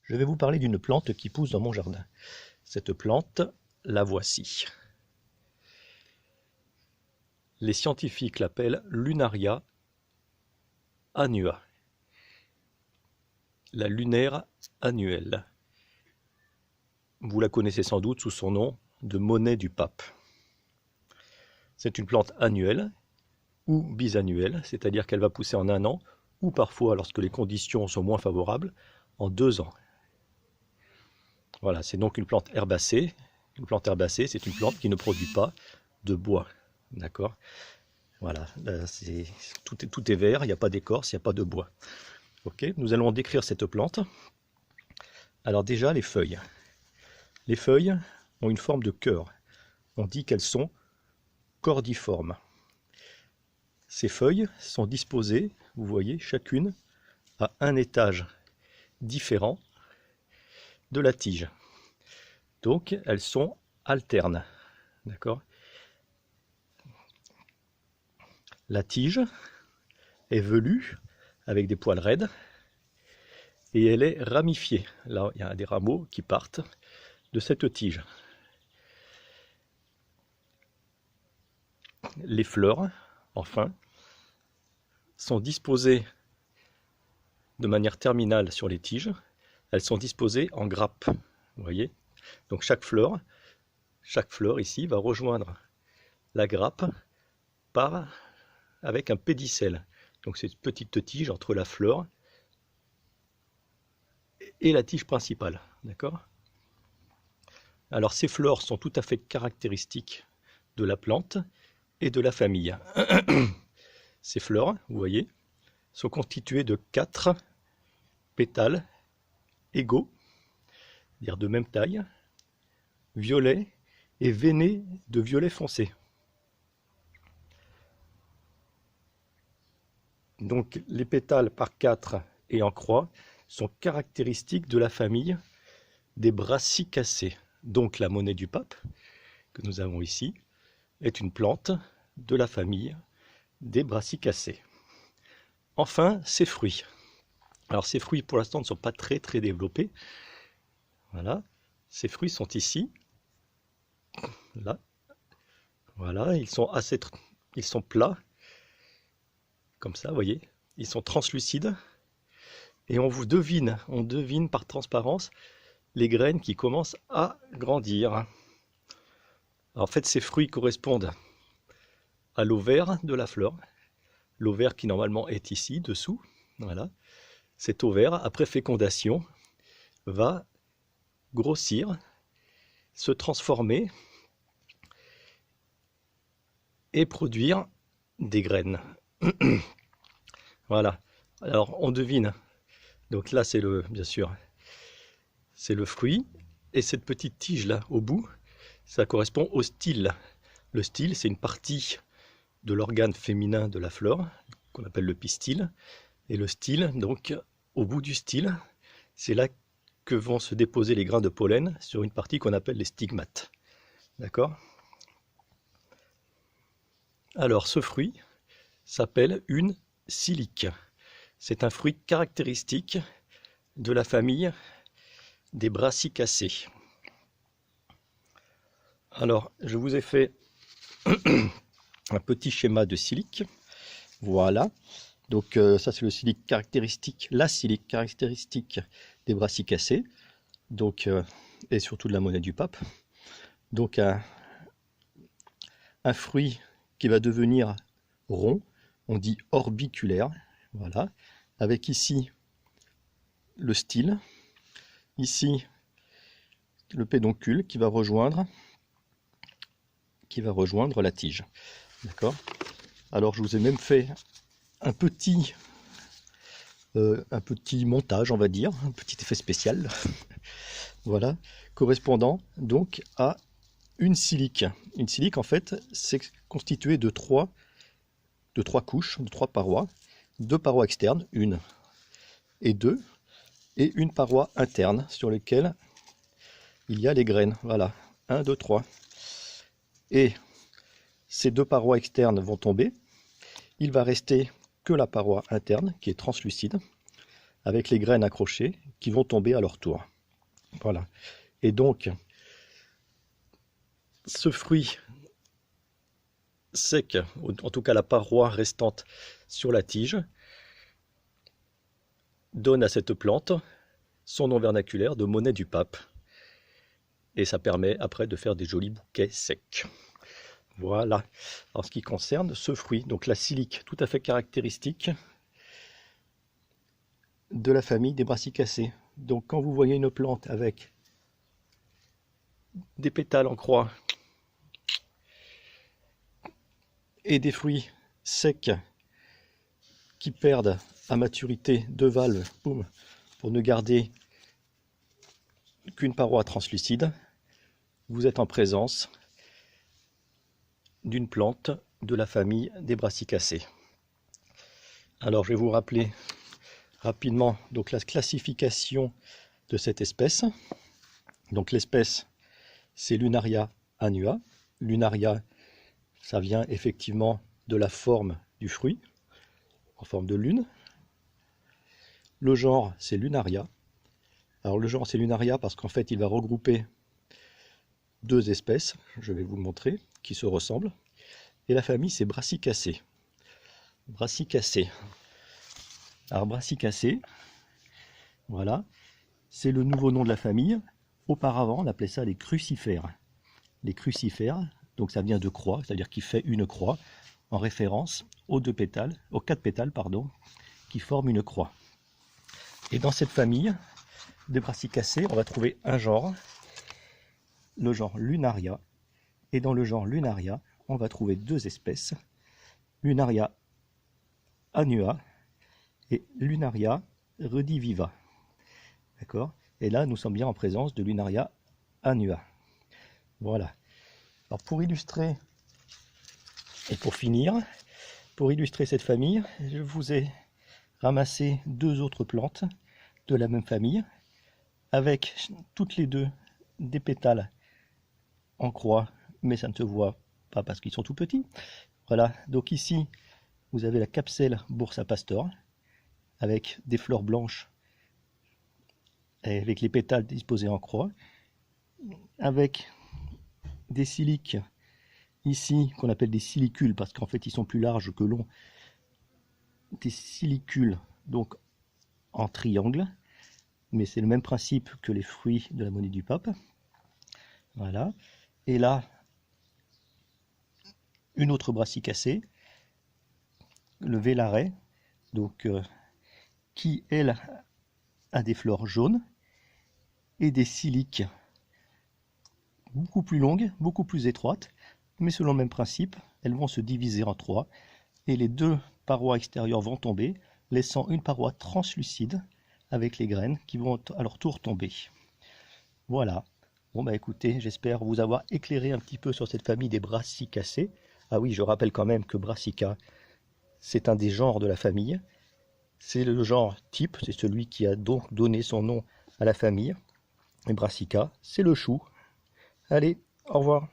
Je vais vous parler d'une plante qui pousse dans mon jardin. Cette plante, la voici. Les scientifiques l'appellent Lunaria annua, la lunaire annuelle. Vous la connaissez sans doute sous son nom de monnaie du pape. C'est une plante annuelle ou bisannuelle, c'est-à-dire qu'elle va pousser en un an, ou parfois, lorsque les conditions sont moins favorables, en 2 ans. Voilà, c'est donc une plante herbacée. Une plante herbacée, c'est une plante qui ne produit pas de bois. D'accord? Voilà, tout est vert, il n'y a pas d'écorce, il n'y a pas de bois. Ok, nous allons décrire cette plante. Alors déjà, les feuilles. Les feuilles ont une forme de cœur. On dit qu'elles sont cordiformes. Ces feuilles sont disposées, vous voyez, chacune à un étage différent de la tige. Donc elles sont alternes. D'accord? La tige est velue avec des poils raides et elle est ramifiée. Là, il y a des rameaux qui partent de cette tige. Les fleurs, enfin, sont disposées de manière terminale sur les tiges. Elles sont disposées en grappes. Vous voyez? Donc chaque fleur ici va rejoindre la grappe avec un pédicelle. Donc c'est une petite tige entre la fleur et la tige principale. D'accord? Alors ces fleurs sont tout à fait caractéristiques de la plante et de la famille. Ces fleurs, vous voyez, sont constituées de 4 pétales égaux, c'est-à-dire de même taille, violets et veinés de violet foncé. Donc les pétales par 4 et en croix sont caractéristiques de la famille des brassicacées. Donc la monnaie du pape, que nous avons ici, est une plante de la famille des brassicacées. Enfin, ses fruits. Alors ces fruits pour l'instant ne sont pas très développés. Voilà, ces fruits sont ici. Là. Voilà, ils sont plats. Comme ça, vous voyez, ils sont translucides. Et on devine par transparence les graines qui commencent à grandir. Alors, en fait, ces fruits correspondent à l'ovaire de la fleur. L'ovaire qui normalement est ici, dessous. Voilà. Cet ovaire, après fécondation, va grossir, se transformer et produire des graines. Voilà. Alors, on devine. Donc là, bien sûr, c'est le fruit. Et cette petite tige-là, au bout, ça correspond au style. Le style, c'est une partie de l'organe féminin de la fleur, qu'on appelle le pistil. Et le style, donc, au bout du style, c'est là que vont se déposer les grains de pollen sur une partie qu'on appelle les stigmates. D'accord? Alors, ce fruit s'appelle une silique. C'est un fruit caractéristique de la famille des brassicacées. Alors, je vous ai fait un petit schéma de silique. Voilà. Donc ça c'est le silique caractéristique, la silique caractéristique des brassicacées, donc et surtout de la monnaie du pape. Donc un fruit qui va devenir rond, on dit orbiculaire, voilà, avec ici le style, ici le pédoncule qui va rejoindre la tige. D'accord? Alors je vous ai même fait un petit montage, on va dire, un petit effet spécial, voilà, correspondant donc à une silique. Une silique, en fait, c'est constitué de trois couches, de 3 parois, 2 parois externes, 1 et 2, et une paroi interne sur lesquelles il y a les graines. Voilà, 1, 2, 3. Et ces 2 parois externes vont tomber. Il va rester que la paroi interne qui est translucide avec les graines accrochées qui vont tomber à leur tour. Voilà. Et donc, ce fruit sec, en tout cas la paroi restante sur la tige, donne à cette plante son nom vernaculaire de monnaie du pape. Et ça permet après de faire des jolis bouquets secs. Voilà, en ce qui concerne ce fruit, donc la silique tout à fait caractéristique de la famille des brassicacées. Donc quand vous voyez une plante avec des pétales en croix et des fruits secs qui perdent à maturité deux valves pour ne garder qu'une paroi translucide, vous êtes en présence d'une plante de la famille des brassicacées. Alors je vais vous rappeler rapidement donc la classification de cette espèce. Donc l'espèce c'est Lunaria annua. Lunaria, ça vient effectivement de la forme du fruit, en forme de lune. Le genre c'est Lunaria. Alors le genre c'est Lunaria parce qu'en fait il va regrouper deux espèces, je vais vous le montrer, qui se ressemblent. Et la famille c'est Brassicacées. Brassicacées. Alors Brassicacées, voilà, c'est le nouveau nom de la famille. Auparavant on appelait ça les crucifères. Les crucifères, donc ça vient de croix, c'est-à-dire qui fait une croix, en référence aux quatre pétales, pardon, qui forment une croix. Et dans cette famille des Brassicacées, on va trouver un genre, le genre Lunaria. Et dans le genre Lunaria, on va trouver deux espèces, Lunaria annua et Lunaria rediviva. D'accord? Et là, nous sommes bien en présence de Lunaria annua. Voilà. Alors pour illustrer et pour finir, pour illustrer cette famille, je vous ai ramassé deux autres plantes de la même famille, avec toutes les deux des pétales en croix, mais ça ne se voit pas parce qu'ils sont tout petits. Voilà, donc ici, vous avez la Capselle Bursa Pastor, avec des fleurs blanches, et avec les pétales disposés en croix, avec des siliques, ici, qu'on appelle des silicules, parce qu'en fait, ils sont plus larges que longs, des silicules, donc en triangle, mais c'est le même principe que les fruits de la monnaie du pape. Voilà, et là, une autre brassicacée, le Vélaret, donc qui elle a des fleurs jaunes et des siliques beaucoup plus longues, beaucoup plus étroites, mais selon le même principe, elles vont se diviser en trois et les deux parois extérieures vont tomber, laissant une paroi translucide avec les graines qui vont à leur tour tomber. Voilà. Bon bah écoutez, j'espère vous avoir éclairé un petit peu sur cette famille des brassicacées. Ah oui, je rappelle quand même que Brassica, c'est un des genres de la famille. C'est le genre type, c'est celui qui a donc donné son nom à la famille. Et Brassica, c'est le chou. Allez, au revoir.